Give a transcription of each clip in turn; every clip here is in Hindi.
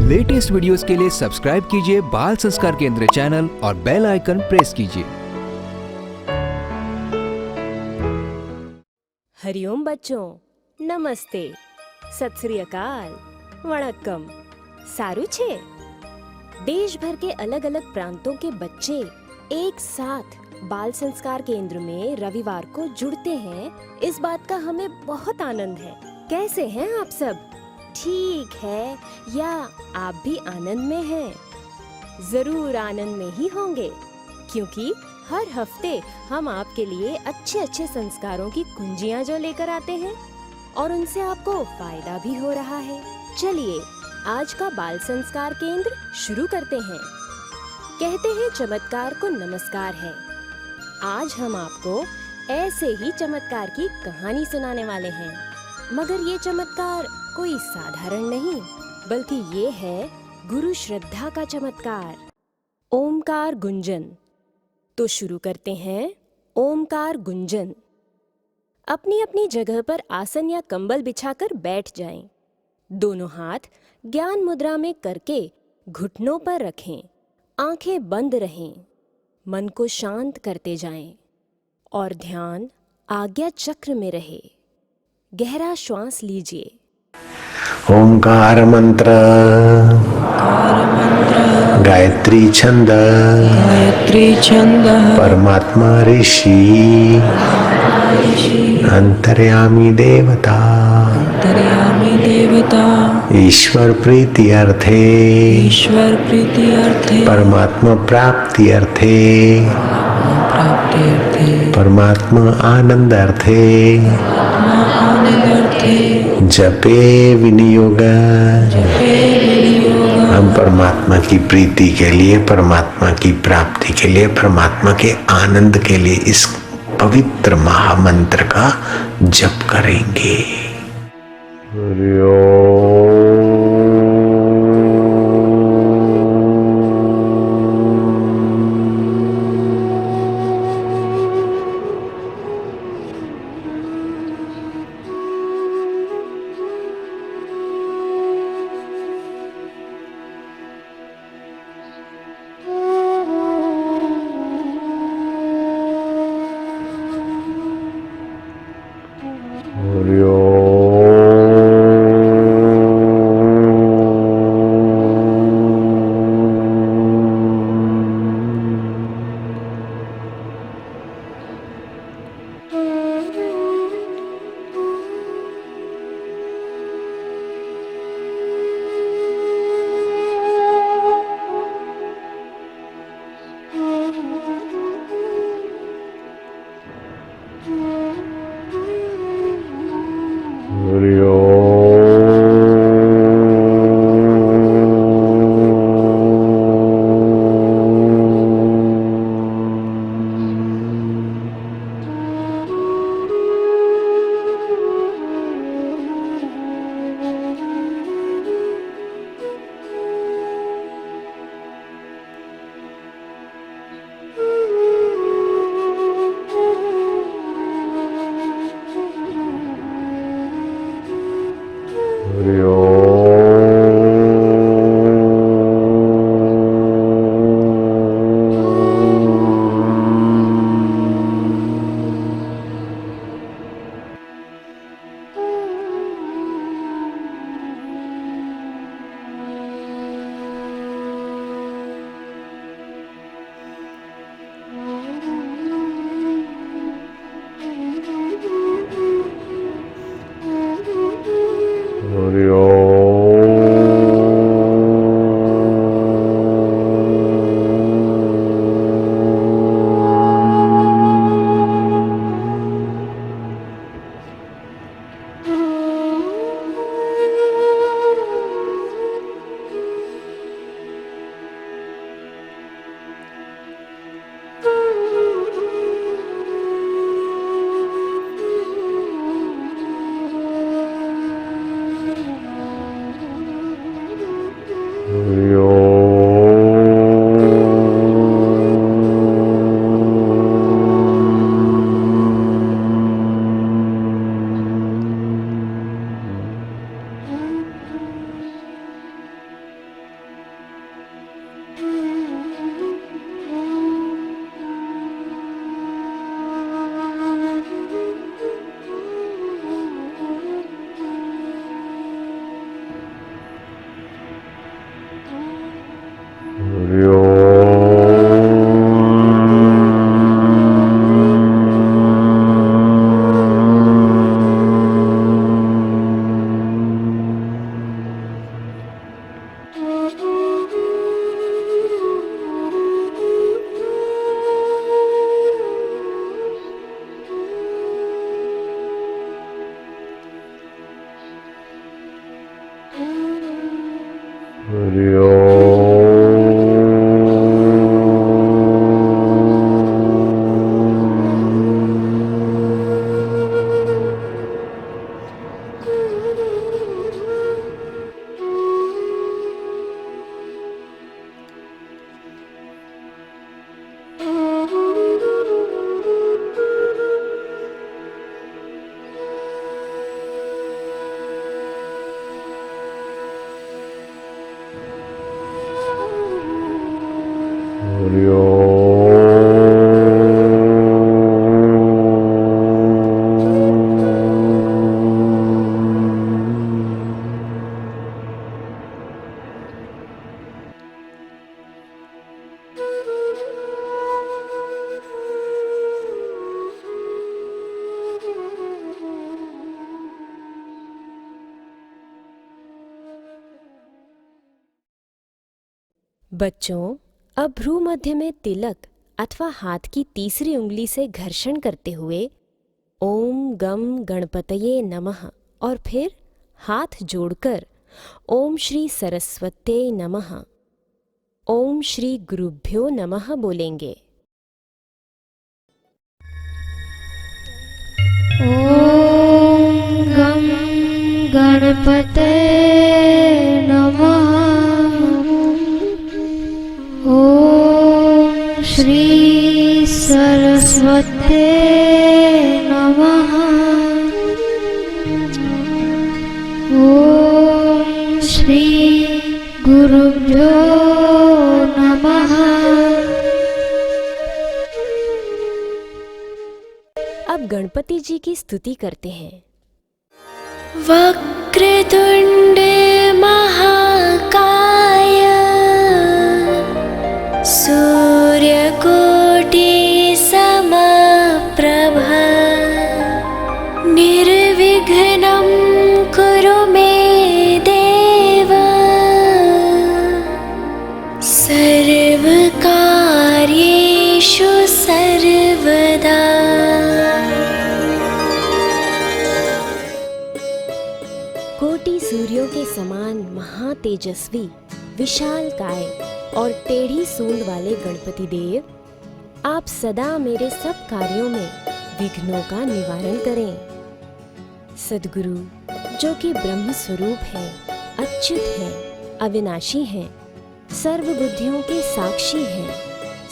लेटेस्ट वीडियोस के लिए सब्सक्राइब कीजिए बाल संस्कार केंद्र चैनल और बेल आइकन प्रेस कीजिए। हरिओम बच्चों, नमस्ते, सत श्री अकाल, वणक्कम। सारू छे? देश भर के अलग अलग प्रांतों के बच्चे एक साथ बाल संस्कार केंद्र में रविवार को जुड़ते हैं। इस बात का हमें बहुत आनंद है। कैसे हैं आप सब? ठीक है या आप भी आनंद में हैं? जरूर आनंद में ही होंगे, क्योंकि हर हफ्ते हम आपके लिए अच्छे अच्छे संस्कारों की कुंजियां जो लेकर आते हैं और उनसे आपको फायदा भी हो रहा है। चलिए आज का बाल संस्कार केंद्र शुरू करते हैं। कहते हैं चमत्कार को नमस्कार है। आज हम आपको ऐसे ही चमत्कार की कहानी सुनाने वाले हैं, मगर ये चमत्कार कोई साधारण नहीं, बल्कि ये है गुरु श्रद्धा का चमत्कार, ओमकार गुंजन। तो शुरू करते हैं ओमकार गुंजन। अपनी अपनी जगह पर आसन या कंबल बिछाकर बैठ जाएं। दोनों हाथ ज्ञान मुद्रा में करके घुटनों पर रखें। आंखें बंद रहें। मन को शांत करते जाएं और ध्यान आज्ञा चक्र में रहे। गहरा श्वास लीजिए। ओंकार मंत्र, गायत्री छंद, परमात्मा ऋषि, अंतर्यामी देवता, ईश्वर प्रीति अर्थे, परमात्मा प्राप्ति अर्थे, परमात्मा आनंद अर्थे, जपे विनियोग। हम परमात्मा की प्रीति के लिए, परमात्मा की प्राप्ति के लिए, परमात्मा के आनंद के लिए इस पवित्र महामंत्र का जप करेंगे। हरि ओम। हरि बच्चों, अब भ्रू मध्य में तिलक अथवा हाथ की तीसरी उंगली से घर्षण करते हुए ओम गम गणपतये नमः और फिर हाथ जोड़कर ओम श्री सरस्वत्यै नमः, ओम श्री गुरुभ्यो नमः बोलेंगे। ॐ गं गणपते नमः। ॐ श्री सरस्वते नमः। ॐ श्री गुरुभ्यो नमः। अब गणपति जी की स्तुति करते हैं। वक्रतुण्ड महाकाय सूर्यकोटि समप्रभ निर्विघ्नं कुरु मे देव सर्वकार्येषु सर्वदा। कोटि सूर्यों के समान महातेजस्वी, विशालकाय और टेढ़ी सूंड वाले गणपति देव, आप सदा मेरे सब कार्यों में विघ्नों का निवारण करें। सद्गुरु जो कि ब्रह्म स्वरूप है, अच्युत है, अविनाशी है, सर्वबुद्धियों के साक्षी हैं,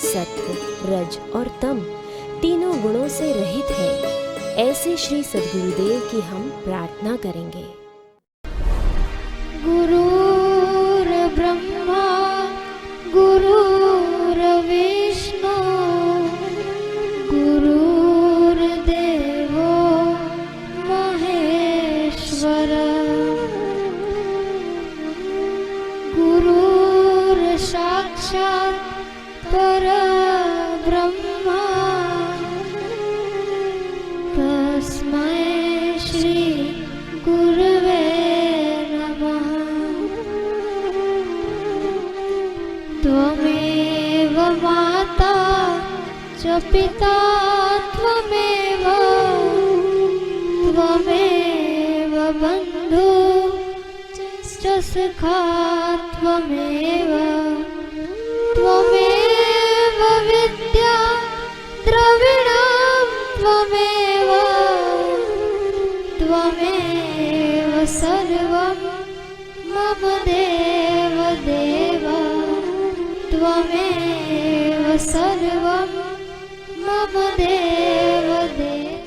सत्व, रज और तम तीनों गुणों से रहित है, ऐसे श्री सद्गुरुदेव की हम प्रार्थना करेंगे। गुरुर्ब्रह्मा गुरुर्विष्णु गुरुर्देवो महेश्वर गुरुर्साक्षात् परब्रह्मा तस्मै श्री गुरवे नमः। त्वमेव माता च पिता त्वमेव त्वमेव बन्धु च सखा त्वमेव त्वमेव विद्या द्रविणं त्वमेव त्वमेव सर्वं मम देव देव त्वमेव सर्वं मम देव देव।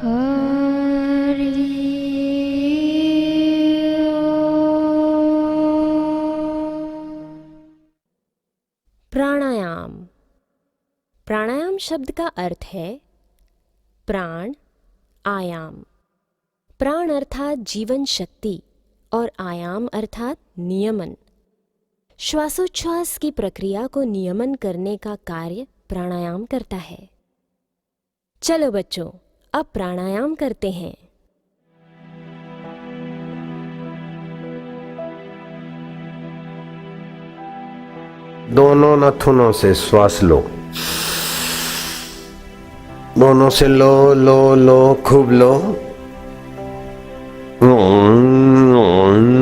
हरि ओम। प्राणायाम। प्राणायाम शब्द का अर्थ है प्राण, आयाम। प्राण अर्थात जीवन शक्ति और आयाम अर्थात नियमन। श्वासोच्छ्वास की प्रक्रिया को नियमन करने का कार्य प्राणायाम करता है। चलो बच्चों, अब प्राणायाम करते हैं। दोनों नाखूनों से श्वास लो, दोनों से लो लो लो, खूब लो। ओम ओम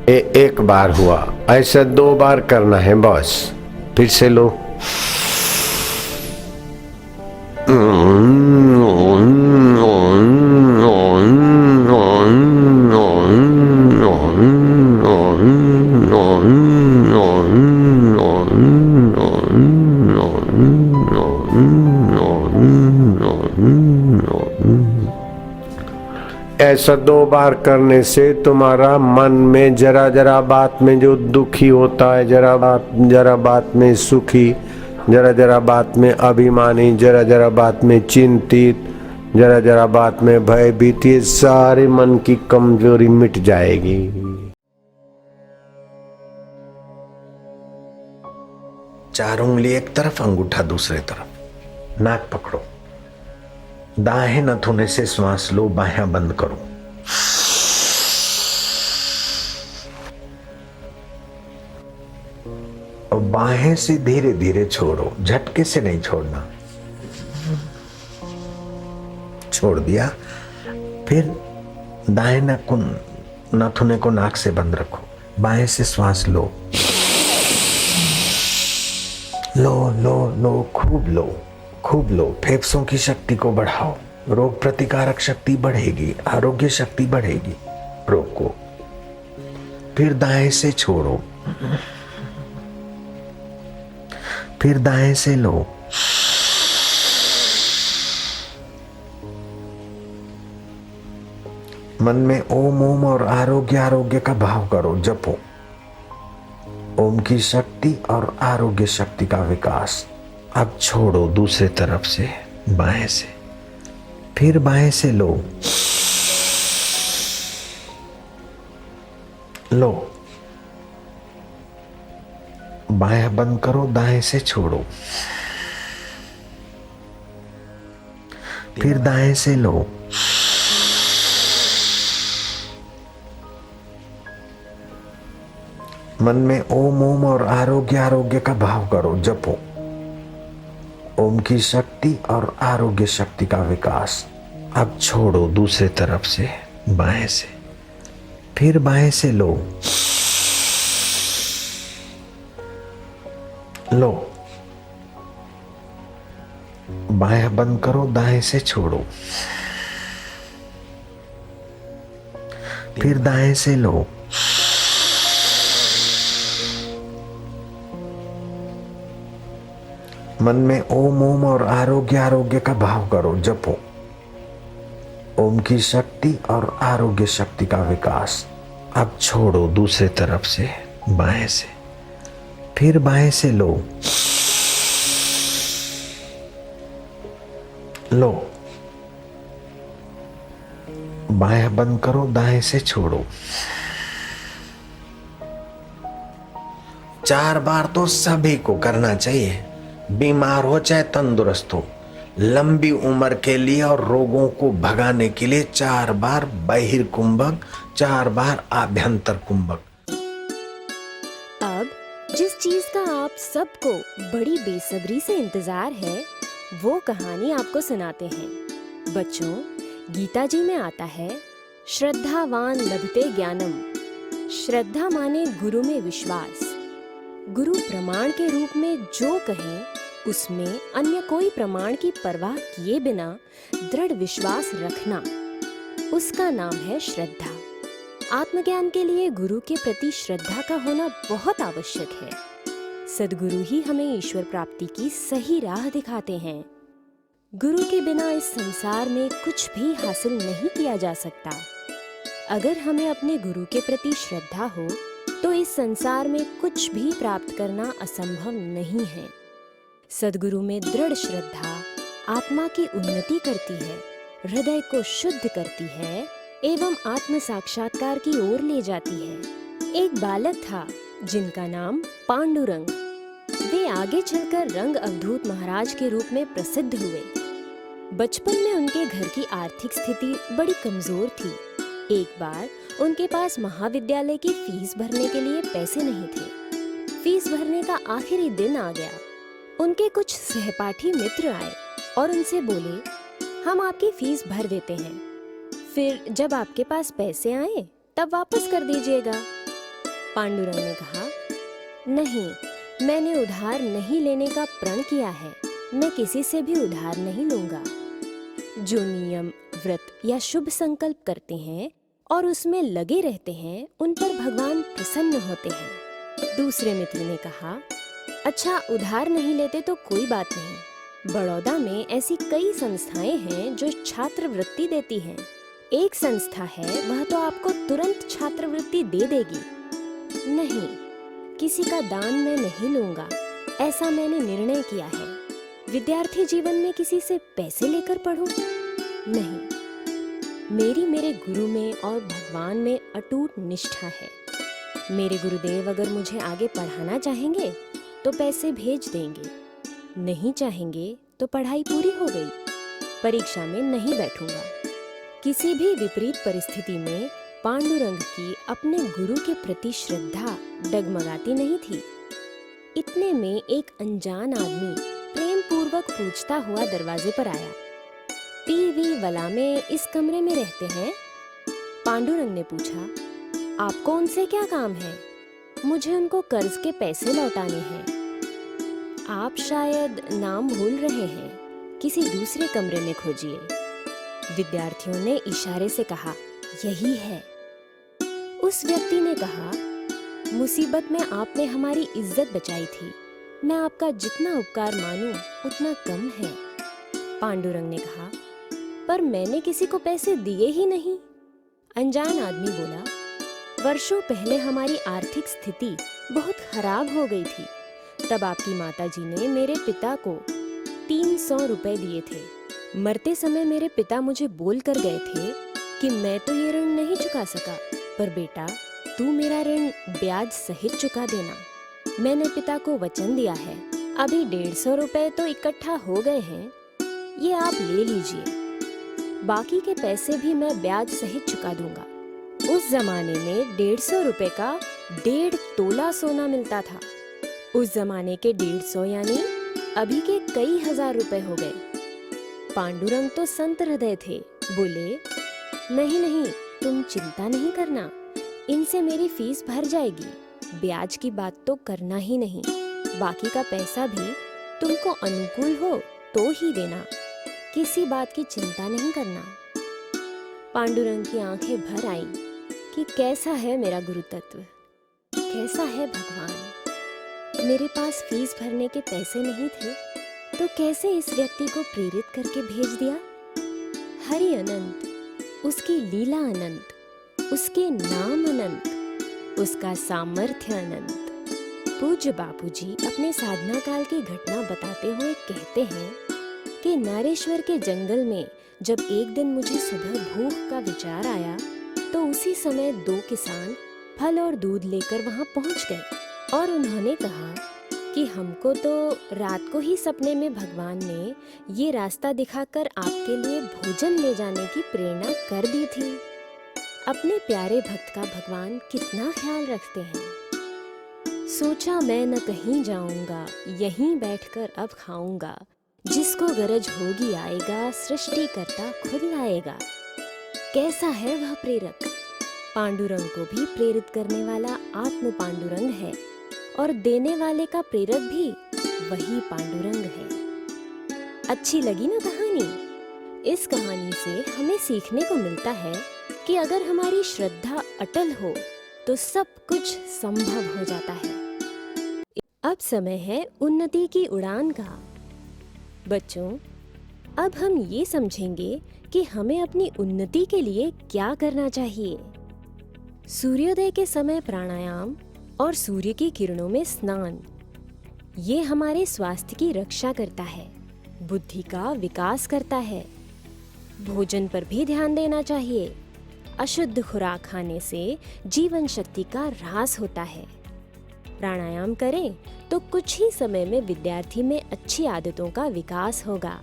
एक बार हुआ, ऐसा 2 बार करना है बॉस। फिर से लो। ऐसा 2 बार करने से तुम्हारा मन में जरा जरा बात में जो दुखी होता है, जरा बात में सुखी, जरा जरा बात में अभिमानी, जरा जरा बात में चिंतित, जरा जरा बात में भयभीत, ये सारे मन की कमजोरी मिट जाएगी। चार उंगली एक तरफ, अंगूठा दूसरे तरफ, नाक पकड़ो, दाएं नथुने से श्वास लो, बायां बंद करो। और बाहें से धीरे धीरे छोड़ो, झटके से नहीं छोड़ना। छोड़ दिया। फिर दाएं नथुने को नाक से बंद रखो, बाएं से श्वास लो, लो लो लो, खूब लो, खूब लो। फेफड़ों की शक्ति को बढ़ाओ, रोग प्रतिकारक शक्ति बढ़ेगी, आरोग्य शक्ति बढ़ेगी। रोको। फिर दाएं से छोड़ो, फिर दाएं से लो। मन में ओम ओम और आरोग्य आरोग्य का भाव करो, जपो। ओम की शक्ति और आरोग्य शक्ति का विकास। अब छोड़ो दूसरे तरफ से, बाएं से, फिर बाएं से लो, लो, बायां बंद करो, दाएं से छोड़ो, फिर दाएं से लो, मन में ओम ओम और आरोग्य आरोग्य का भाव करो, जपो। ओम की शक्ति और आरोग्य शक्ति का विकास। अब छोड़ो दूसरे तरफ से, बाएं से, फिर बाएं से लो, लो, बायां बंद करो, दाएं से छोड़ो, फिर दाएं से लो, मन में ओम ओम और आरोग्य आरोग्य का भाव करो, जपो। ओम की शक्ति और आरोग्य शक्ति का विकास। अब छोड़ो दूसरे तरफ से, बाएं से, फिर बाएं से लो, लो, बायां बंद करो, दाएं से छोड़ो। 4 बार तो सभी को करना चाहिए, बीमार हो चाहे तंदुरुस्त हो। लंबी उम्र के लिए और रोगों को भगाने के लिए 4 बार बहिर्कुंभक, 4 बार आभ्यंतर कुंभक। अब जिस चीज का आप सबको बड़ी बेसब्री से इंतजार है, वो कहानी आपको सुनाते हैं। बच्चों, गीता जी में आता है, श्रद्धावान लभते ज्ञानम। श्रद्धा माने गुरु में विश्वास। गुरु प्रमाण के रूप में जो कहें, उसमें अन्य कोई प्रमाण की परवाह किए बिना दृढ़ विश्वास रखना, उसका नाम है श्रद्धा। आत्मज्ञान के लिए गुरु के प्रति श्रद्धा का होना बहुत आवश्यक है। सद्गुरु ही हमें ईश्वर प्राप्ति की सही राह दिखाते हैं। गुरु के बिना इस संसार में कुछ भी हासिल नहीं किया जा सकता। अगर हमें अपने गुरु के प्रति श्रद्धा हो, तो इस संसार में कुछ भी प्राप्त करना असंभव नहीं है। सद्गुरु में दृढ़ श्रद्धा आत्मा की उन्नति करती है, हृदय को शुद्ध करती है एवं आत्म साक्षात्कार की ओर ले जाती है। एक बालक था जिनका नाम पांडुरंग। वे आगे चलकर रंग अवधूत महाराज के रूप में प्रसिद्ध हुए। बचपन में उनके घर की आर्थिक स्थिति बड़ी कमजोर थी। एक बार उनके पास महाविद्यालय की फीस भरने के लिए पैसे नहीं थे। फीस भरने का आखिरी दिन आ गया। उनके कुछ सहपाठी मित्र आए और उनसे बोले, हम आपकी फीस भर देते हैं, फिर जब आपके पास पैसे आए तब वापस कर दीजिएगा। पांडुरंग ने कहा, नहीं, मैंने उधार नहीं लेने का प्रण किया है। मैं किसी से भी उधार नहीं लूंगा। जो नियम, व्रत या शुभ संकल्प करते हैं और उसमें लगे रहते हैं, उन पर भगवान प्रसन्न होते हैं। दूसरे मित्र ने कहा, अच्छा, उधार नहीं लेते तो कोई बात नहीं। बड़ौदा में ऐसी कई संस्थाएं हैं जो छात्रवृत्ति देती हैं। एक संस्था है, वह तो आपको तुरंत छात्रवृत्ति दे देगी। नहीं, किसी का दान मैं नहीं लूंगा, ऐसा मैंने निर्णय किया है। विद्यार्थी जीवन में किसी से पैसे लेकर पढ़ूं? नहीं, मेरी मेरे गुरु में और भगवान में अटूट निष्ठा है। मेरे गुरुदेव अगर मुझे आगे पढ़ाना चाहेंगे तो पैसे भेज देंगे, नहीं चाहेंगे तो पढ़ाई पूरी हो गई, परीक्षा में नहीं बैठूंगा। किसी भी विपरीत परिस्थिति में पांडुरंग की अपने गुरु के प्रति श्रद्धा डगमगाती नहीं थी। इतने में एक अनजान आदमी प्रेम पूर्वक पूछता हुआ दरवाजे पर आया। पी.वी. वला में इस कमरे में रहते हैं? पांडुरंग ने पूछा, आपको उनसे क्या काम है? मुझे उनको कर्ज के पैसे लौटाने हैं। आप शायद नाम भूल रहे हैं, किसी दूसरे कमरे में खोजिए। विद्यार्थियों ने इशारे से कहा, यही है। उस व्यक्ति ने कहा, मुसीबत में आपने हमारी इज्जत बचाई थी, मैं आपका जितना उपकार मानूं उतना कम है। पांडुरंग ने कहा, पर मैंने किसी को पैसे दिए ही नहीं। अनजान आदमी बोला, वर्षों पहले हमारी आर्थिक स्थिति बहुत खराब हो गई थी। तब आपकी माताजी ने मेरे पिता को 300 रुपए दिए थे। मरते समय मेरे पिता मुझे बोल कर गए थे कि मैं तो ये ऋण नहीं चुका सका, पर बेटा तू मेरा ऋण ब्याज सहित चुका देना। मैंने पिता को वचन दिया है। अभी 150 रुपए तो इकट्ठा हो गए हैं, ये आप ले लीजिए। बाकी के पैसे भी मैं ब्याज सहित चुका दूंगा। उस जमाने में 150 रुपए का 1.5 तोला सोना मिलता था। उस जमाने के 150 यानी अभी के कई हजार रुपए हो गए। पांडुरंग तो संत हृदय थे, बोले, नहीं नहीं, तुम चिंता नहीं करना, इनसे मेरी फीस भर जाएगी। ब्याज की बात तो करना ही नहीं, बाकी का पैसा भी तुमको अनुकूल हो तो ही देना, किसी बात की चिंता नहीं करना। पांडुरंग की आंखें भर आईं कि कैसा है मेरा गुरु तत्व, कैसा है भगवान। मेरे पास फीस भरने के पैसे नहीं थे तो कैसे इस व्यक्ति को प्रेरित करके भेज दिया। हरि अनंत, उसकी लीला अनंत, उसके नाम अनंत, उसका सामर्थ्य अनंत। पूज्य बापूजी अपने साधना काल की घटना बताते हुए कहते हैं कि नारेश्वर के जंगल में जब एक दिन मुझे सुबह भूख का विचार आया तो उसी समय 2 किसान फल और दूध लेकर वहां पहुंच गए और उन्होंने कहा कि हमको तो रात को ही सपने में भगवान ने ये रास्ता दिखाकर आपके लिए भोजन ले जाने की प्रेरणा कर दी थी। अपने प्यारे भक्त का भगवान कितना ख्याल रखते हैं। सोचा मैं न कहीं जाऊंगा, यहीं बैठकर अब खाऊंगा। जिसको गरज होगी आएगा, सृष्टि करता खुद लाएगा। कैसा है वह प्रेरक। पांडुरंग को भी प्रेरित करने वाला आत्म पांडुरंग है और देने वाले का प्रेरक भी वही पांडुरंग है। अच्छी लगी ना कहानी? इस कहानी से हमें सीखने को मिलता है कि अगर हमारी श्रद्धा अटल हो तो सब कुछ संभव हो जाता है। अब समय है उन्नति की उड़ान का। बच्चों, अब हम ये समझेंगे कि हमें अपनी उन्नति के लिए क्या करना चाहिए। सूर्योदय के समय प्राणायाम और सूर्य की किरणों में स्नान, ये हमारे स्वास्थ्य की रक्षा करता है, बुद्धि का विकास करता है। भोजन पर भी ध्यान देना चाहिए। अशुद्ध खुराक खाने से जीवन शक्ति का ह्रास होता है। प्राणायाम करें तो कुछ ही समय में विद्यार्थी में अच्छी आदतों का विकास होगा।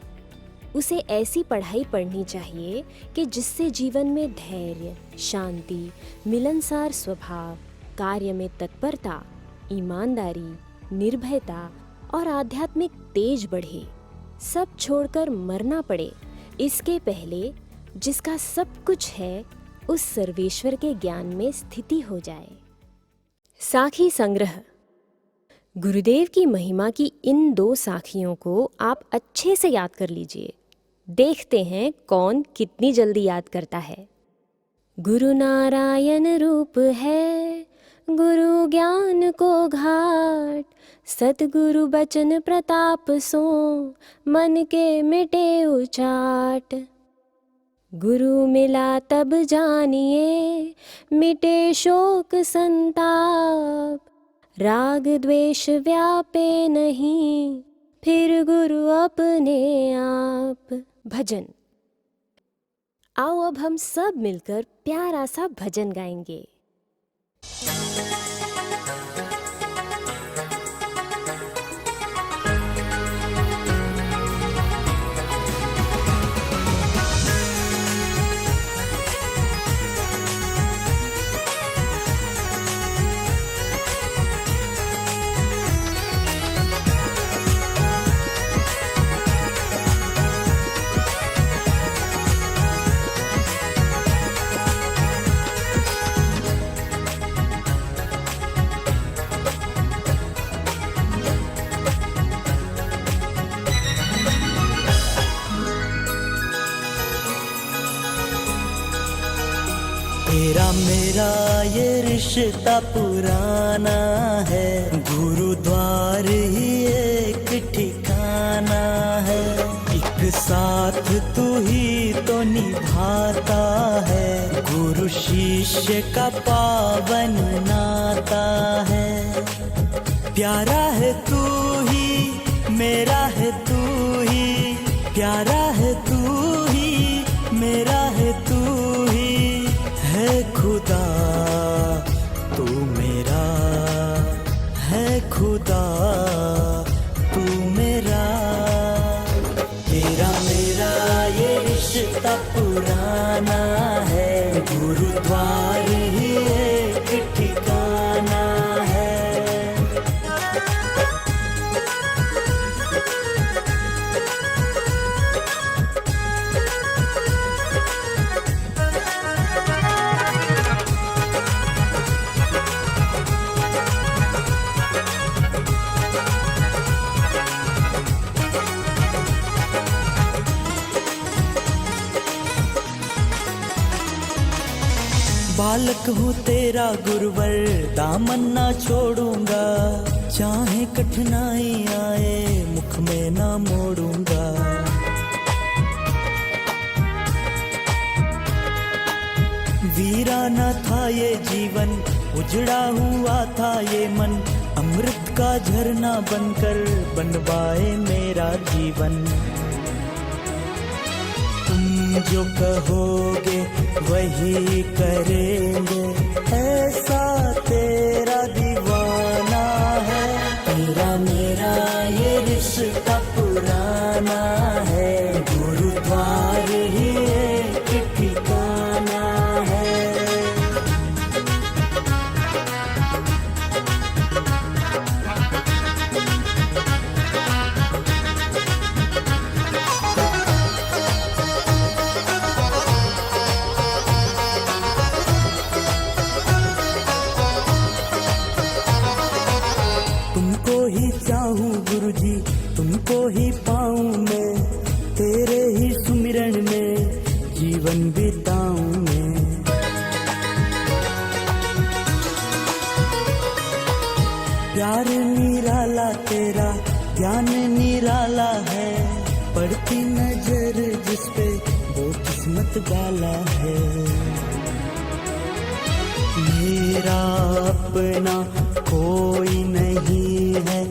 उसे ऐसी पढ़ाई पढ़नी चाहिए कि जिससे जीवन में धैर्य, शांति, मिलनसार स्वभाव, कार्य में तत्परता, ईमानदारी, निर्भयता और आध्यात्मिक तेज बढ़े। सब छोड़कर मरना पड़े इसके पहले जिसका सब कुछ है उस सर्वेश्वर के ज्ञान में स्थिति हो जाए। साखी संग्रह। गुरुदेव की महिमा की इन 2 साखियों को आप अच्छे से याद कर लीजिए। देखते हैं कौन कितनी जल्दी याद करता है। गुरु नारायण रूप है, गुरु ज्ञान को घाट, सतगुरु बचन प्रताप सो, मन के मिटे उचाट। गुरु मिला तब जानिए, मिटे शोक संताप, राग द्वेष व्यापे नहीं, फिर गुरु अपने आप। भजन। आओ अब हम सब मिलकर प्यारा सा भजन गाएंगे। तेरा मेरा ये रिश्ता पुराना है, गुरुद्वार ही एक ठिकाना है। एक साथ तू ही तो निभाता है, गुरु शिष्य का पावन नाता है। प्यारा है तू ही, मेरा है तू ही, प्यारा है तू ही, मेरा है तू ही, है खुदा तू मेरा, है खुदा तू मेरा। तेरा मेरा ये रिश्ता पुराना है, गुरुद्वार ही एक ठिकाना है। बालक हूँ तेरा गुरुवर, दामन ना छोड़ूंगा, चाहे कठिनाई आए मुख में ना मोड़ूंगा। वीराना था ये जीवन, उजड़ा हुआ था ये मन, अमृत का झरना बनकर बनवाए मेरा जीवन। जो कहोगे वही करेंगे, ऐसा तेरा दीवाना है। तेरा मेरा ये रिश्ता पुराना है, गुरुद्वार ही एक ठिकाना है। गुरुजी तुमको ही पाऊं मैं, तेरे ही सुमिरन में जीवन बिताऊं मैं। प्यार निराला तेरा, ज्ञान निराला है, पड़ती नजर जिस पे वो किस्मत वाला है। मेरा अपना कोई नहीं है,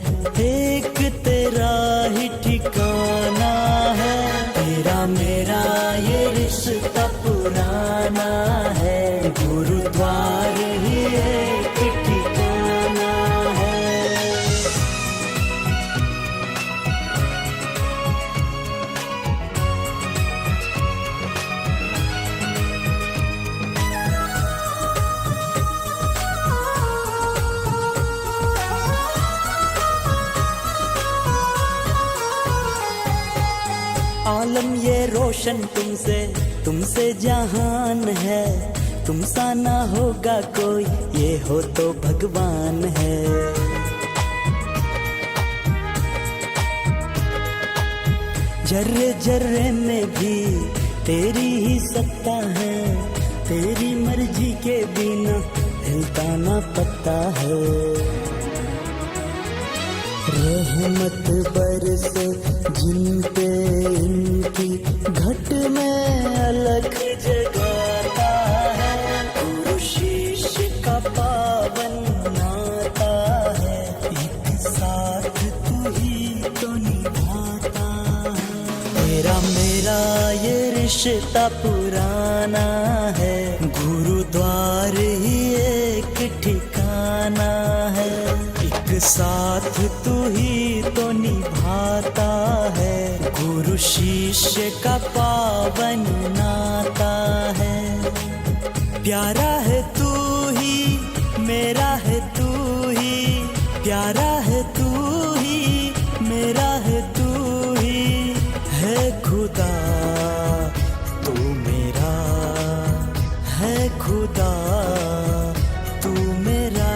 एक तेरा ही ठिकाना है। तेरा मेरा ये रिश्ता पुराना है, गुरुद्वार ही एक ठिकाना है। आलम ये रोशन तुमसे, तुमसे जहान है, तुम सा ना होगा कोई, ये हो तो भगवान है। जर्रे जर्रे में भी तेरी ही सत्ता है, तेरी मर्जी के बिना हिलता ना पत्ता है। रहमत बरसे जिन पे इनकी, घट में अलग जगाता है। गुरु शिष्य का पावन नाता है, एक साथ तू ही तो निभाता है। तेरा मेरा ये रिश्ता पुराना है, गुरुद्वार ही एक ठिकाना है। एक साथ तू ही तो निभाता है, गुरु शिष्य का पावन नाता है। प्यारा है तू ही, मेरा है तू ही, प्यारा है तू ही, मेरा है तू ही। है खुदा तू मेरा, है खुदा तू मेरा।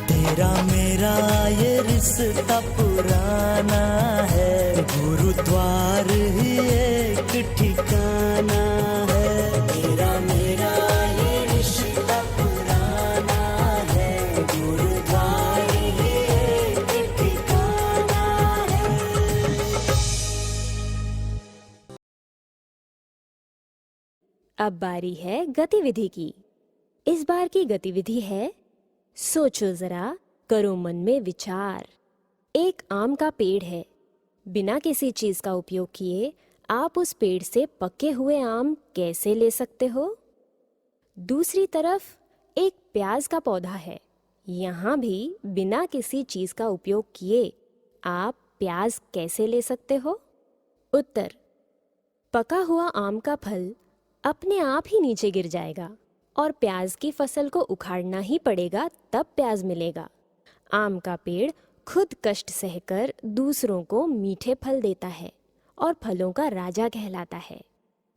तेरा मेरा ये रिश्ता पुराना है, गुरुद्वार ही एक ठिकाना है। तेरा मेरा ये रिश्ता पुराना है, गुरुद्वार ही एक ठिकाना है। अब बारी है गतिविधि की। इस बार की गतिविधि है, सोचो जरा, करो मन में विचार। एक आम का पेड़ है, बिना किसी चीज का उपयोग किए आप उस पेड़ से पके हुए आम कैसे ले सकते हो? दूसरी तरफ एक प्याज का पौधा है, यहाँ भी बिना किसी चीज का उपयोग किए आप प्याज कैसे ले सकते हो? उत्तर, पका हुआ आम का फल अपने आप ही नीचे गिर जाएगा और प्याज की फसल को उखाड़ना ही पड़ेगा, तब प्याज मिलेगा। आम का पेड़ खुद कष्ट सहकर दूसरों को मीठे फल देता है और फलों का राजा कहलाता है।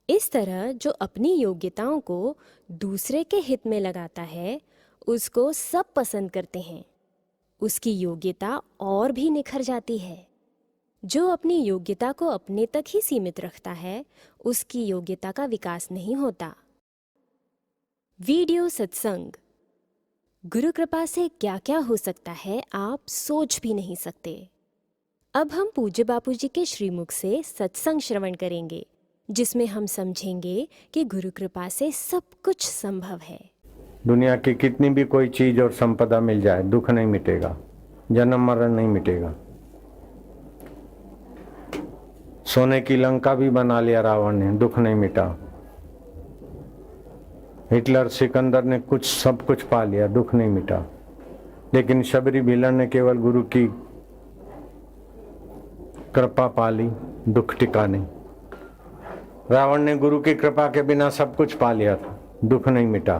इस तरह जो अपनी योग्यताओं को दूसरे के हित में लगाता है, उसको सब पसंद करते हैं। उसकी योग्यता और भी निखर जाती है। जो अपनी योग्यता को अपने तक ही सीमित रखता है, उसकी योग्यता का विकास नहीं होता। वीडियो सत्संग। गुरु कृपा से क्या क्या हो सकता है आप सोच भी नहीं सकते। अब हम पूज्य बापूजी के श्रीमुख से सत्संग श्रवण करेंगे, जिसमें हम समझेंगे कि गुरु कृपा से सब कुछ संभव है। दुनिया की कितनी भी कोई चीज और संपदा मिल जाए, दुख नहीं मिटेगा, जन्म मरण नहीं मिटेगा। सोने की लंका भी बना लिया रावण ने, दुख नहीं मिटा। हिटलर सिकंदर ने सब कुछ पा लिया, दुख नहीं मिटा। लेकिन शबरी भीलर ने केवल गुरु की कृपा पा ली, दुख टिका नहीं। रावण ने गुरु की कृपा के बिना सब कुछ पा लिया था, दुख नहीं मिटा।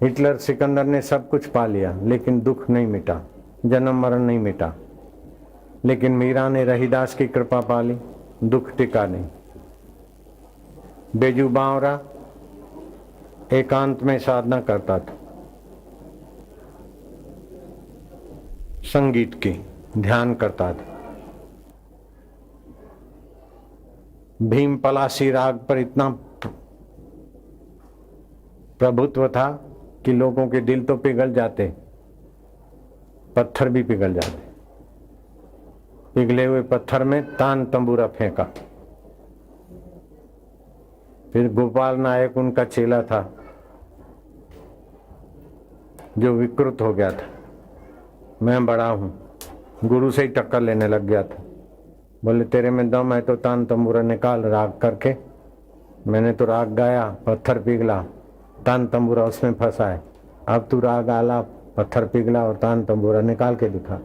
हिटलर सिकंदर ने सब कुछ पा लिया, लेकिन दुख नहीं मिटा, जन्म मरण नहीं मिटा। लेकिन मीरा ने रहीदास की कृपा पा ली, दुख टिका नहीं। बेजू बावरा एकांत में साधना करता था, संगीत की ध्यान करता था। भीम पलासी राग पर इतना प्रभुत्व था कि लोगों के दिल तो पिघल जाते, पत्थर भी पिघल जाते। पिघले हुए पत्थर में तान तंबूरा फेंका। फिर गोपाल नायक उनका चेला था, जो विकृत हो गया था। मैं बड़ा हूं, गुरु से ही टक्कर लेने लग गया था। बोले तेरे में दम है तो तान तंबूरा निकाल राग करके। मैंने तो राग गाया, पत्थर पिघला, तान तंबूरा उसमें फंसा है। अब तू राग आला, पत्थर पिघला और तान तंबूरा निकाल के दिखा।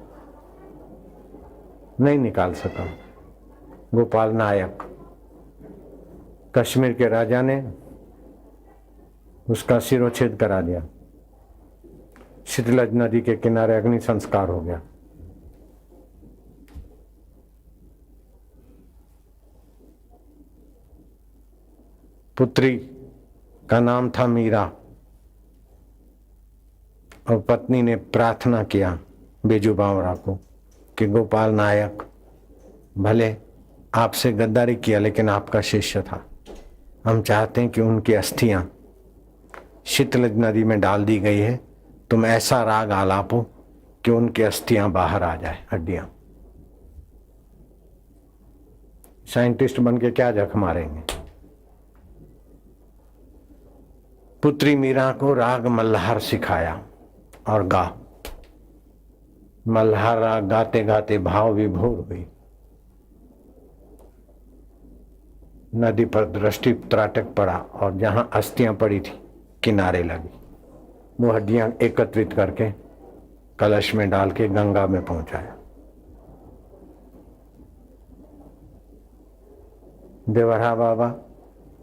नहीं निकाल सका। गोपाल नायक, कश्मीर के राजा ने उसका सिरोच्छेद करा दिया। शीतलज नदी के किनारे अग्नि संस्कार हो गया। पुत्री का नाम था मीरा, और पत्नी ने प्रार्थना किया बेजू बावरा को कि गोपाल नायक, भले आपसे गद्दारी किया लेकिन आपका शिष्य था, हम चाहते हैं कि उनकी अस्थियां शीतलज नदी में डाल दी गई है, तुम ऐसा राग आलापो कि उनकी अस्थियां बाहर आ जाए, हड्डियां। साइंटिस्ट बन के क्या जख मारेंगे। पुत्री मीरा को राग मल्हार सिखाया और गा। मल्हार राग गाते गाते भाव विभोर हुई। नदी पर दृष्टि त्राटक पड़ा और जहां अस्थियां पड़ी थी किनारे लगी। वो हड्डियां एकत्रित करके कलश में डाल के गंगा में पहुंचाया। देवरा बाबा,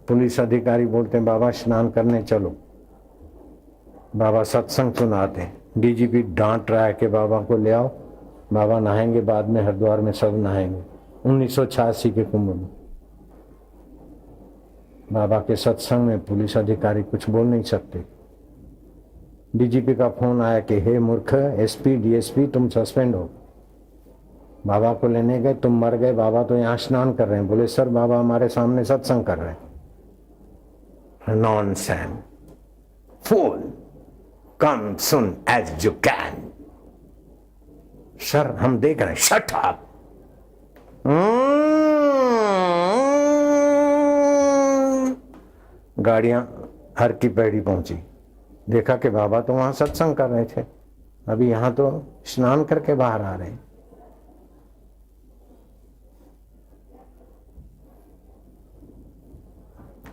पुलिस अधिकारी बोलते हैं बाबा स्नान करने चलो। बाबा सत्संग सुनाते हैं। डीजीपी डांट रहा है कि बाबा को ले आओ, बाबा नहाएंगे बाद में, हरिद्वार में सब नहाएंगे। 1986 के कुंभ में बाबा के सत्संग में पुलिस अधिकारी कुछ बोल नहीं सकते। डीजीपी का फोन आया कि हे मूर्ख, एसपी डीएसपी तुम सस्पेंड हो। बाबा को लेने गए, तुम मर गए, बाबा तो यहाँ स्नान कर रहे हैं। बोले सर बाबा हमारे सामने सत्संग कर रहे हैं। Nonsense, fool, come soon as you can. Sir हम देख रहे हैं, शट अप। गाड़ियां हर की पैड़ी पहुंची। देखा कि बाबा तो वहां सत्संग कर रहे थे, अभी यहां तो स्नान करके बाहर आ रहे हैं।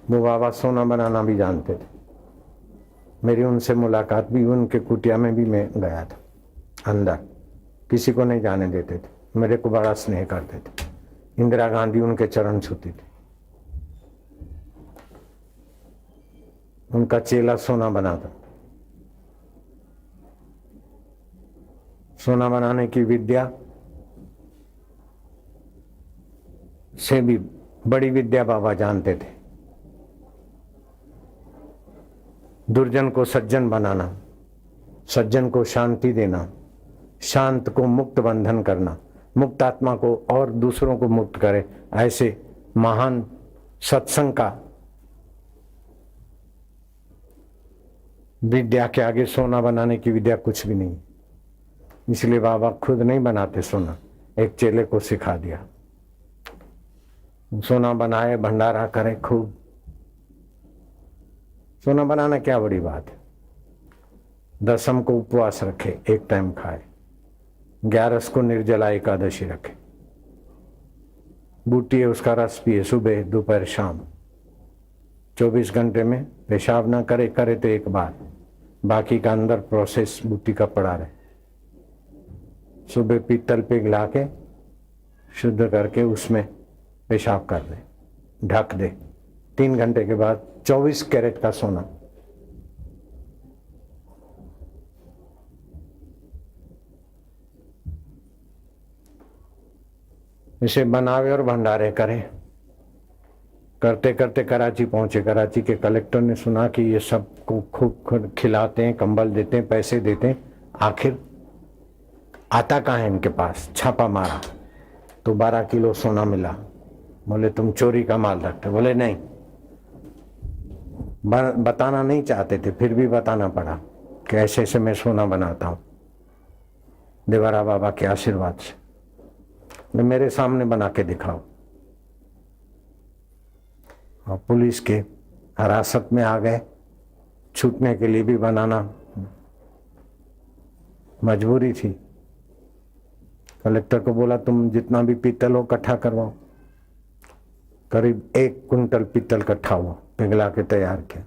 वो बाबा सोना बनाना भी जानते थे। मेरी उनसे मुलाकात भी, उनके कुटिया में भी मैं गया था, अंदर किसी को नहीं जाने देते थे। मेरे को बड़ा स्नेह करते थे। इंदिरा गांधी उनके चरण छूती थी। उनका चेला सोना बनाता। सोना बनाने की विद्या से भी बड़ी विद्या बाबा जानते थे। दुर्जन को सज्जन बनाना, सज्जन को शांति देना, शांत को मुक्त बंधन करना, मुक्त आत्मा को और दूसरों को मुक्त करे, ऐसे महान सत्संग का विद्या के आगे सोना बनाने की विद्या कुछ भी नहीं। इसलिए बाबा खुद नहीं बनाते सोना, एक चेले को सिखा दिया। सोना बनाए, भंडारा करे खूब। सोना बनाना क्या बड़ी बात है। दसम को उपवास रखे, एक टाइम खाए। 11 को निर्जला एकादशी रखे। बूटी है उसका रस पिए, सुबह दोपहर शाम। 24 घंटे में पेशाब ना करे, करे तो एक बार, बाकी का अंदर प्रोसेस बूटी का पड़ा रहे। सुबह पीतल पे गिला के शुद्ध करके उसमें पेशाब कर दे, ढक दे। 3 घंटे के बाद 24 कैरेट का सोना। इसे बनावे और भंडारे करे। करते करते कराची पहुंचे। कराची के कलेक्टर ने सुना कि ये सबको खूब खिलाते हैं, कंबल देते हैं, पैसे देते हैं, आखिर आता कहाँ है इनके पास। छापा मारा तो 12 किलो सोना मिला। बोले तुम चोरी का माल रखते? बोले नहीं। बताना नहीं चाहते थे, फिर भी बताना पड़ा कि ऐसे ऐसे मैं सोना बनाता हूं देवरा बाबा के आशीर्वाद से। मेरे सामने बना के दिखाओ। और पुलिस के हिरासत में आ गए। छूटने के लिए भी बनाना मजबूरी थी। कलेक्टर को बोला तुम जितना भी पीतल हो इकट्ठा करवाओ। करीब 1 कुंटल पीतल इकट्ठा हुआ, पिघला के तैयार किया।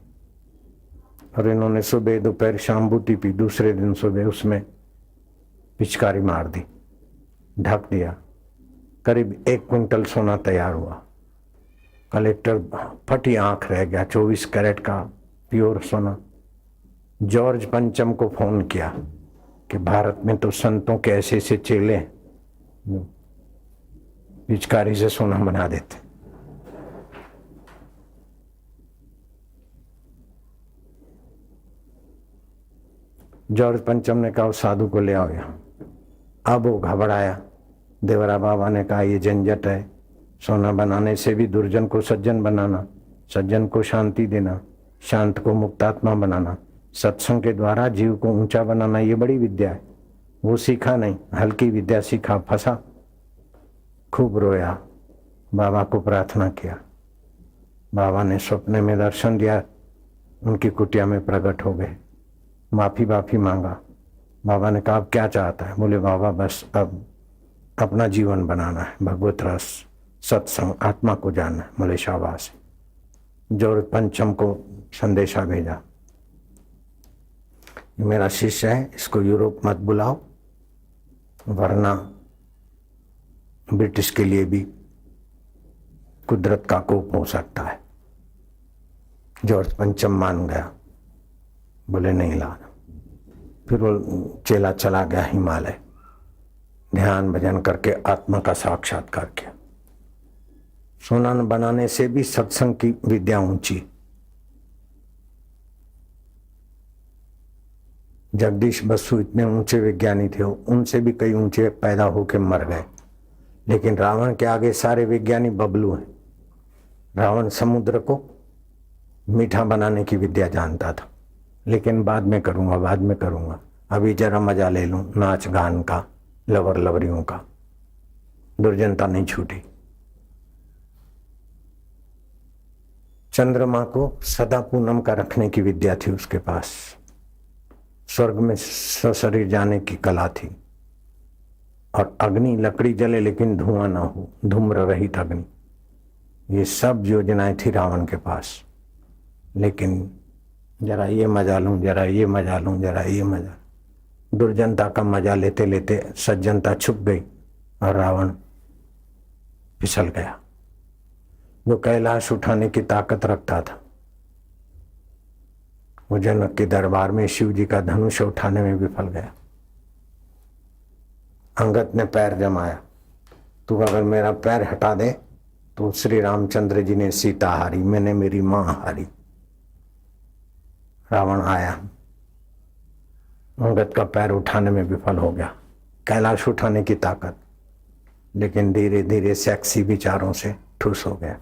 और इन्होंने सुबह दोपहर शाम बूटी पी। दूसरे दिन सुबह उसमें पिचकारी मार दी, ढक दिया। करीब 1 कुंटल सोना तैयार हुआ। कलेक्टर फटी आंख रह गया। 24 कैरेट का प्योर सोना। जॉर्ज पंचम को फोन किया कि भारत में तो संतों के ऐसे ऐसे चेले हैं, पिचकारी से सोना बना देते। जॉर्ज पंचम ने कहा उस साधु को ले आओ यहाँ। अब वो घबराया। देवरा बाबा ने कहा ये झंझट है, सोना बनाने से भी दुर्जन को सज्जन बनाना, सज्जन को शांति देना, शांत को मुक्तात्मा बनाना, सत्संग के द्वारा जीव को ऊंचा बनाना, ये बड़ी विद्या है। वो सीखा नहीं, हल्की विद्या सीखा, फंसा। खूब रोया, बाबा को प्रार्थना किया। बाबा ने स्वप्न में दर्शन दिया, उनकी कुटिया में प्रकट हो गए, माफी मांगा। बाबा ने कहा अब क्या चाहता है? बोले बाबा बस अब अपना जीवन बनाना है, भगवत रस, सत्संग, आत्मा को जानना है। बोले शाबाश। जॉर्ज पंचम को संदेशा भेजा, मेरा शिष्य है, इसको यूरोप मत बुलाओ, वरना ब्रिटिश के लिए भी कुदरत का कोप हो सकता है। जॉर्ज पंचम मान गया, बोले नहीं लाना। फिर वो चेला चला गया हिमालय, ध्यान भजन करके आत्मा का साक्षात्कार किया। सोना बनाने से भी सत्संग की विद्या ऊंची। जगदीश बसु इतने ऊंचे विज्ञानी थे, उनसे भी कई ऊंचे पैदा होकर मर गए, लेकिन रावण के आगे सारे विज्ञानी बबलू हैं। रावण समुद्र को मीठा बनाने की विद्या जानता था, लेकिन बाद में करूंगा, अभी जरा मजा ले लूं नाच गान का, लवर लवरियों का। दुर्जनता नहीं छूटी। चंद्रमा को सदा पूनम का रखने की विद्या थी उसके पास। स्वर्ग में सशरीर जाने की कला थी। और अग्नि, लकड़ी जले लेकिन धुआं ना हो, धूम्र रहित अग्नि, ये सब योजनाएं थी रावण के पास। लेकिन जरा ये मजा लूं, जरा ये मजा लूं, जरा ये मजा। दुर्जनता का मजा लेते लेते सज्जनता छुप गई और रावण फिसल गया। जो कैलाश उठाने की ताकत रखता था, वो जनक के दरबार में शिव जी का धनुष उठाने में विफल गया। अंगद ने पैर जमाया, तू अगर मेरा पैर हटा दे तो श्री रामचंद्र जी ने सीता हारी, मैंने मेरी मां हारी। रावण आया, अंगद का पैर उठाने में विफल हो गया। कैलाश उठाने की ताकत, लेकिन धीरे धीरे सेक्सी विचारों से ठुस हो गया।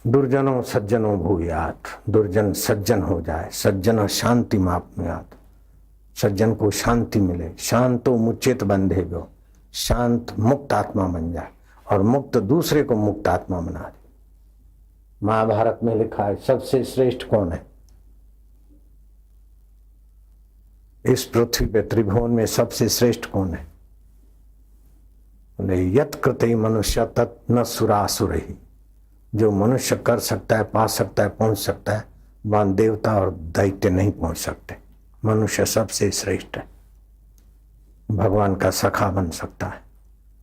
दुर्जनों सज्जनों भूयात, दुर्जन सज्जन हो जाए, सज्जन शांति मापनुयात, सज्जन को शांति मिले। शांतो मुचित बंधे गो, शांत मुक्त आत्मा बन जाए और मुक्त दूसरे को मुक्त आत्मा बना दे। महाभारत में लिखा है सबसे श्रेष्ठ कौन है? इस पृथ्वी पे त्रिभुवन में सबसे श्रेष्ठ कौन है? यत कृते मनुष्य तत् न सुरासुर ही। जो मनुष्य कर सकता है, पा सकता है, पहुंच सकता है, वहां देवता और दैत्य नहीं पहुंच सकते। मनुष्य सबसे श्रेष्ठ है। भगवान का सखा बन सकता है,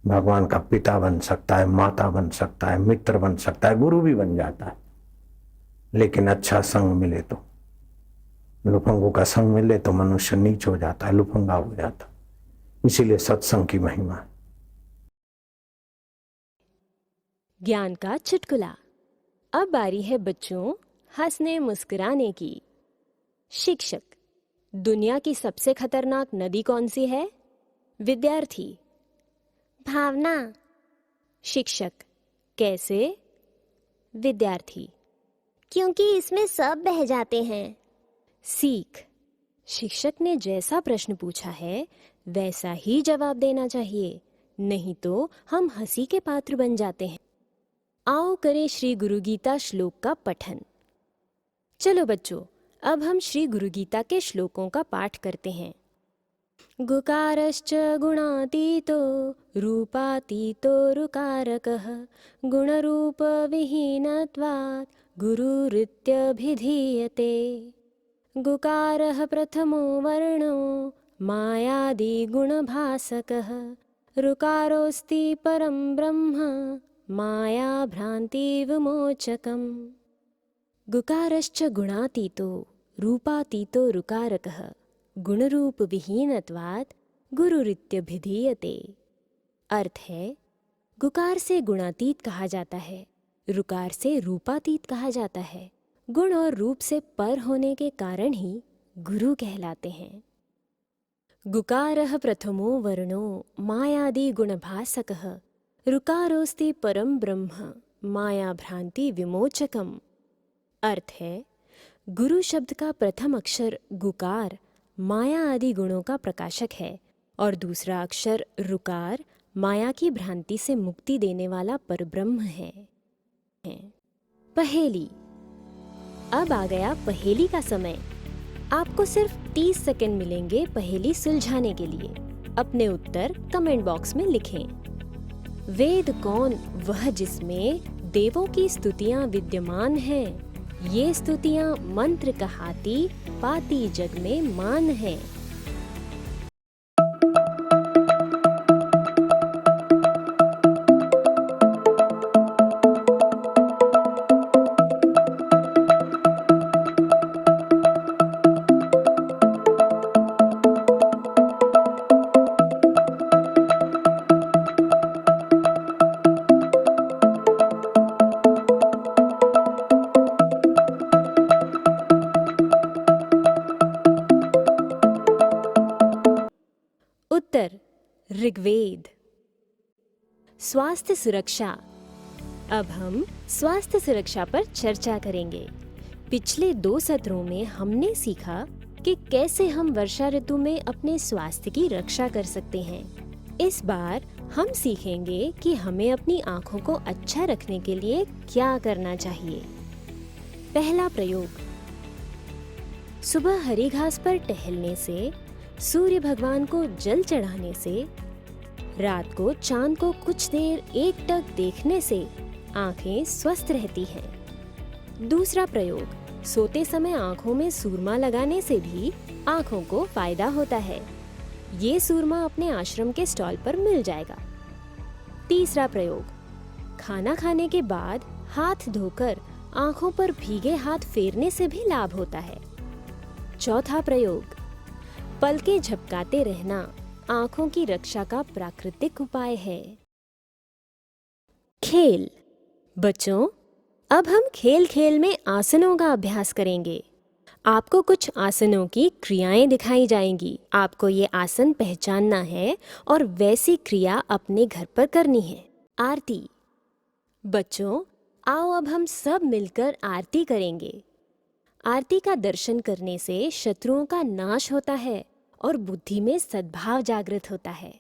भगवान का पिता बन सकता है, माता बन सकता है, मित्र बन सकता है, गुरु भी बन जाता है। लेकिन अच्छा संग मिले तो, लुफंगों का संग मिले तो मनुष्य नीच हो जाता है, लुफंगा हो जाता है। इसीलिए सत्संग की महिमा है। ज्ञान का चुटकुला। अब बारी है बच्चों हंसने मुस्कुराने की। शिक्षक, दुनिया की सबसे खतरनाक नदी कौन सी है? विद्यार्थी, भावना। शिक्षक, कैसे? विद्यार्थी, क्योंकि इसमें सब बह जाते हैं। सीख, शिक्षक ने जैसा प्रश्न पूछा है वैसा ही जवाब देना चाहिए, नहीं तो हम हंसी के पात्र बन जाते हैं। आओ करें श्री गुरु गीता श्लोक का पठन। चलो बच्चों, अब हम श्री गुरु गीता के श्लोकों का पाठ करते हैं। गुकारश्च गुणातीतो रूपातीतो रुकारकः गुणरूप विहीनत्वात् गुरुरित्यभिधीयते। गुकारः प्रथमो वर्णो मायादिगुणभासकः रुकारोऽस्ति परं ब्रह्म माया भ्रांति विमोचकम्। गुकारश्च गुणातीतो रूपातीतो रुकारकः गुणरूप विहीनत्वात् गुरुरित्यभिधीयते। अर्थ है, गुकार से गुणातीत कहा जाता है, रुकार से रूपातीत कहा जाता है, गुण और रूप से पर होने के कारण ही गुरु कहलाते हैं। गुकारः प्रथमो वर्णो मायादि गुणभासकः ऋकारोस्ति परम ब्रह्म माया भ्रांति विमोचकम। अर्थ है, गुरु शब्द का प्रथम अक्षर गुकार माया आदि गुणों का प्रकाशक है और दूसरा अक्षर ऋकार माया की भ्रांति से मुक्ति देने वाला परब्रह्म है। पहेली। अब आ गया पहेली का समय। आपको सिर्फ 30 सेकंड मिलेंगे पहेली सुलझाने के लिए। अपने उत्तर कमेंट बॉक्स में लिखें। वेद कौन वह जिसमें देवों की स्तुतियां विद्यमान हैं। ये स्तुतियां मंत्र कहाती पाती जग में मान है। उत्तर ऋग्वेद। स्वास्थ्य सुरक्षा। अब हम स्वास्थ्य सुरक्षा पर चर्चा करेंगे। पिछले 2 सत्रों में हमने सीखा कि कैसे हम वर्षा ऋतु में अपने स्वास्थ्य की रक्षा कर सकते हैं। इस बार हम सीखेंगे कि हमें अपनी आँखों को अच्छा रखने के लिए क्या करना चाहिए। पहला प्रयोग। सुबह हरी घास पर टहलने से, सूर्य भगवान को जल चढ़ाने से, रात को चांद को कुछ देर एकटक देखने से आंखें स्वस्थ रहती हैं। दूसरा प्रयोग। सोते समय आंखों में सूरमा लगाने से भी आंखों को फायदा होता है। ये सूरमा अपने आश्रम के स्टॉल पर मिल जाएगा। तीसरा प्रयोग। खाना खाने के बाद हाथ धोकर आंखों पर भीगे हाथ फेरने से भी लाभ होता है। चौथा प्रयोग। पलकें झपकाते रहना आंखों की रक्षा का प्राकृतिक उपाय है। खेल। बच्चों, अब हम खेल खेल में आसनों का अभ्यास करेंगे। आपको कुछ आसनों की क्रियाएं दिखाई जाएंगी। आपको ये आसन पहचानना है और वैसी क्रिया अपने घर पर करनी है। आरती। बच्चों, आओ अब हम सब मिलकर आरती करेंगे। आरती का दर्शन करने से शत्रुओं का नाश होता है और बुद्धि में सद्भाव जागृत होता है।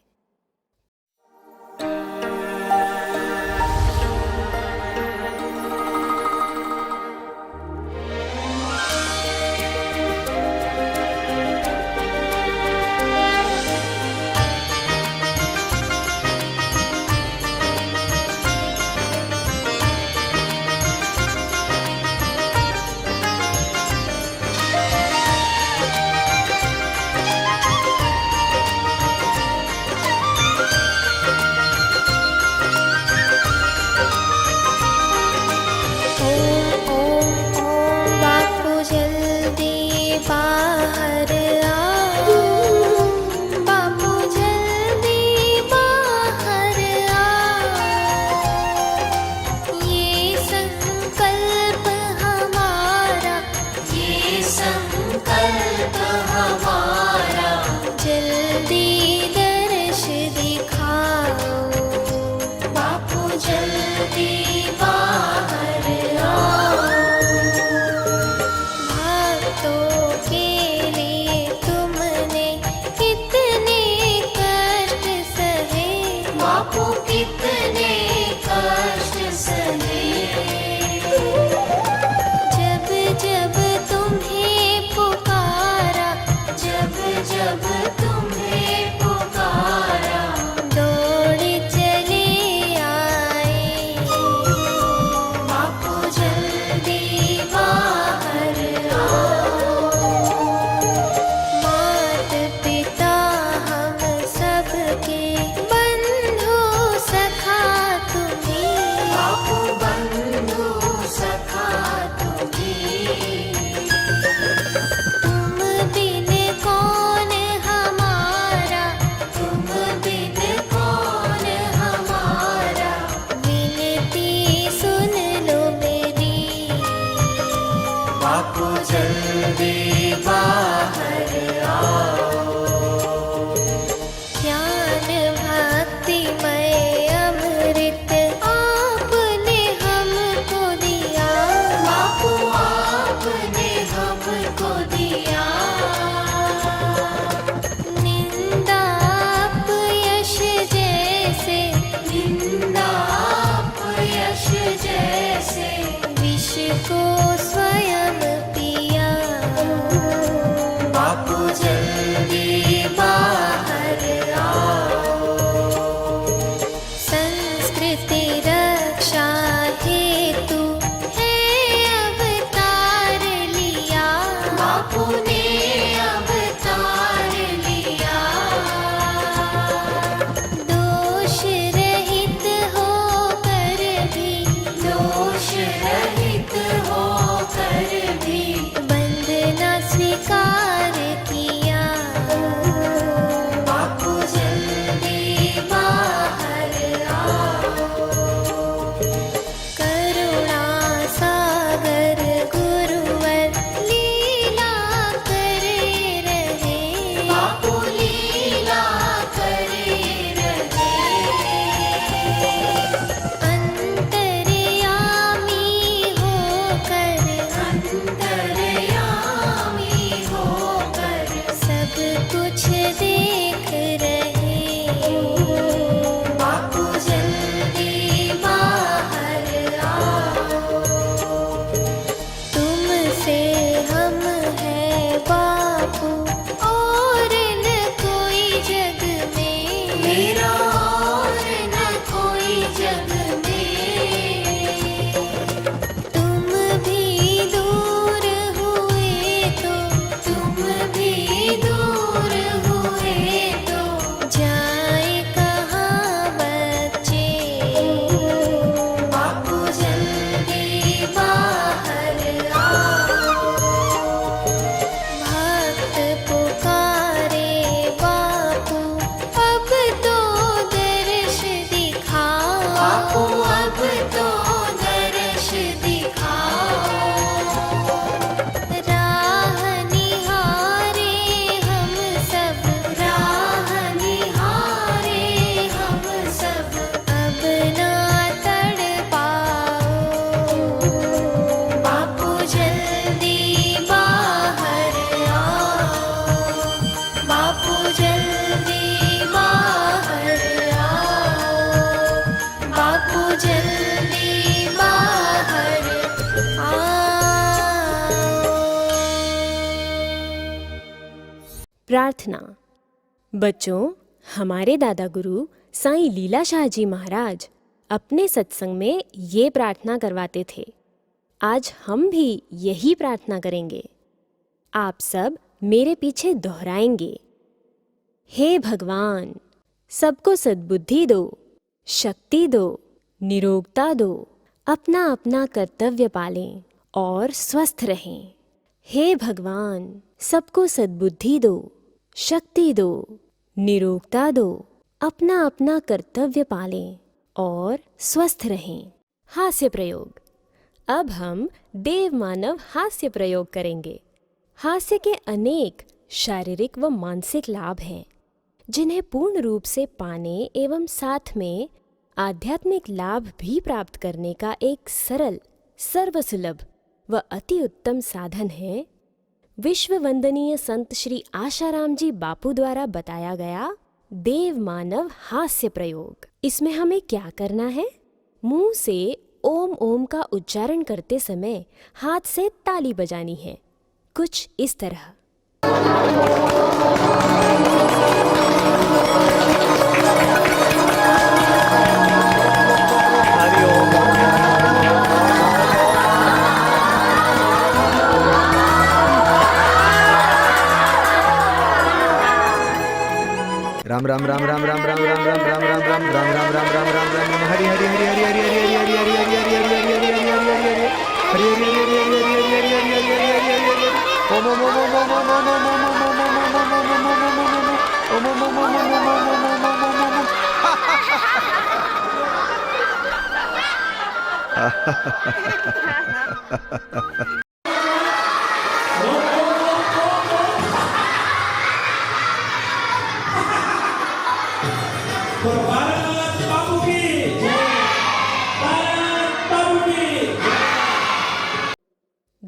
बापू जल्दी बाहर ज्ञान भक्तिमय अमृत आपने हमको दिया, बापू आपने हमको दिया। निंदा अपयश जैसे, निंदा अपयश जैसे विष को स्वयं पिया, बापू जल्दी बाहर संस्कृति रक्षा हेतु है अवतार लिया, बापू ने अवतार लिया। दोष रहित होकर भी, दोष रहित होकर भी बंधना स्वीकार किया, बापू जल्दी बाहर करुणा सागर गुरुवर लीला करे रहे, बापू लीला करे रहे। अंतर्यामी होकर, अंतर्यामी होकर सब कुछ देख रहे, बापू जल्दी बाहर तुमसे हम हैं बापू और न कोई जग में, मेरा और न कोई जग में। तुम भी दूर हुए तो, तुम भी दूर हुए तो जाए कहाँ बच्चे, बापू जल्दी बाहर भक्त पुकारे बापू अब तो दर्श दिखाओ, बापू अब तो दर्श दिखाओ। राह निहारे हम सब, राह निहारे हम सब अब ना तड़ पाओ, बापू जल्दी बाहर आओ, बापू जल्दी बाहर आओ, बापू जल्दी बाहर प्रार्थना। बच्चों, हमारे दादा गुरु साईं लीला शाह जी महाराज अपने सत्संग में ये प्रार्थना करवाते थे। आज हम भी यही प्रार्थना करेंगे। आप सब मेरे पीछे दोहराएंगे। हे भगवान, सबको सद्बुद्धि दो, शक्ति दो, निरोगता दो, अपना अपना कर्तव्य पालें और स्वस्थ रहें। हे भगवान, सबको सद्बुद्धि दो, शक्ति दो, निरोगता दो, अपना अपना कर्तव्य पालें और स्वस्थ रहें। हास्य प्रयोग। अब हम देव मानव हास्य प्रयोग करेंगे। हास्य के अनेक शारीरिक व मानसिक लाभ हैं, जिन्हें पूर्ण रूप से पाने एवं साथ में आध्यात्मिक लाभ भी प्राप्त करने का एक सरल, सर्वसुलभ व अति उत्तम साधन है विश्व वंदनीय संत श्री आशाराम जी बापू द्वारा बताया गया देव मानव हास्य प्रयोग। इसमें हमें क्या करना है? मुंह से ओम ओम का उच्चारण करते समय हाथ से ताली बजानी है, कुछ इस तरह। राम राम राम राम राम राम राम राम राम राम राम राम राम राम राम राम राम राम हरि हरि हरि हरि हरि हरि हरि हरि हरि हरि हरि हरि हरि हरि हरि हरि हरि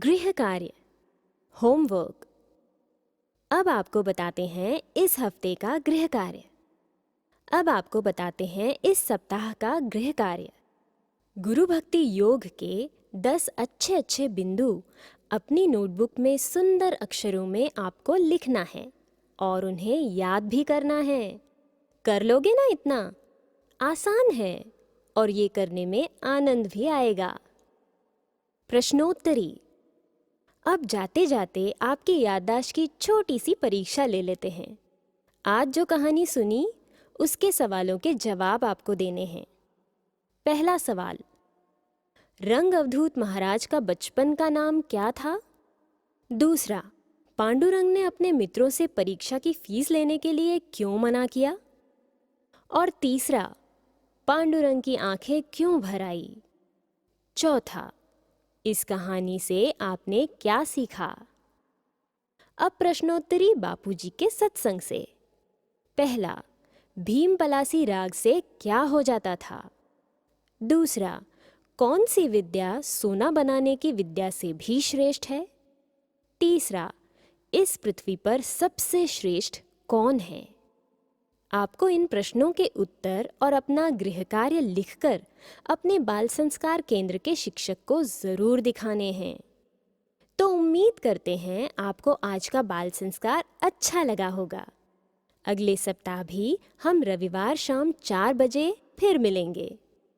गृह कार्य, होमवर्क। अब आपको बताते हैं इस हफ्ते का गृह कार्य। अब आपको बताते हैं इस सप्ताह का गृह कार्य। गुरु भक्ति योग के 10 अच्छे अच्छे बिंदु अपनी नोटबुक में सुंदर अक्षरों में आपको लिखना है और उन्हें याद भी करना है। कर लोगे ना? इतना आसान है और ये करने में आनंद भी आएगा। प्रश्नोत्तरी। अब जाते जाते आपकी याददाश्त की छोटी सी परीक्षा ले लेते हैं। आज जो कहानी सुनी उसके सवालों के जवाब आपको देने हैं। पहला सवाल, रंग अवधूत महाराज का बचपन का नाम क्या था? दूसरा, पांडुरंग ने अपने मित्रों से परीक्षा की फीस लेने के लिए क्यों मना किया? और तीसरा, पांडुरंग की आंखें क्यों भर आई? चौथा, इस कहानी से आपने क्या सीखा? अब प्रश्नोत्तरी बापूजी के सत्संग से। पहला, भीम पलासी राग से क्या हो जाता था? दूसरा, कौन सी विद्या सोना बनाने की विद्या से भी श्रेष्ठ है? तीसरा, इस पृथ्वी पर सबसे श्रेष्ठ कौन है? आपको इन प्रश्नों के उत्तर और अपना गृह कार्य लिखकर अपने बाल संस्कार केंद्र के शिक्षक को जरूर दिखाने हैं। तो उम्मीद करते हैं आपको आज का बाल संस्कार अच्छा लगा होगा। अगले सप्ताह भी हम रविवार शाम 4 बजे फिर मिलेंगे।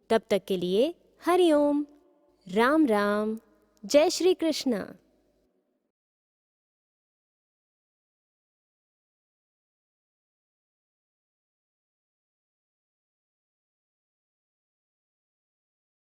तब तक के लिए हरि ओम, राम राम, जय श्री कृष्ण।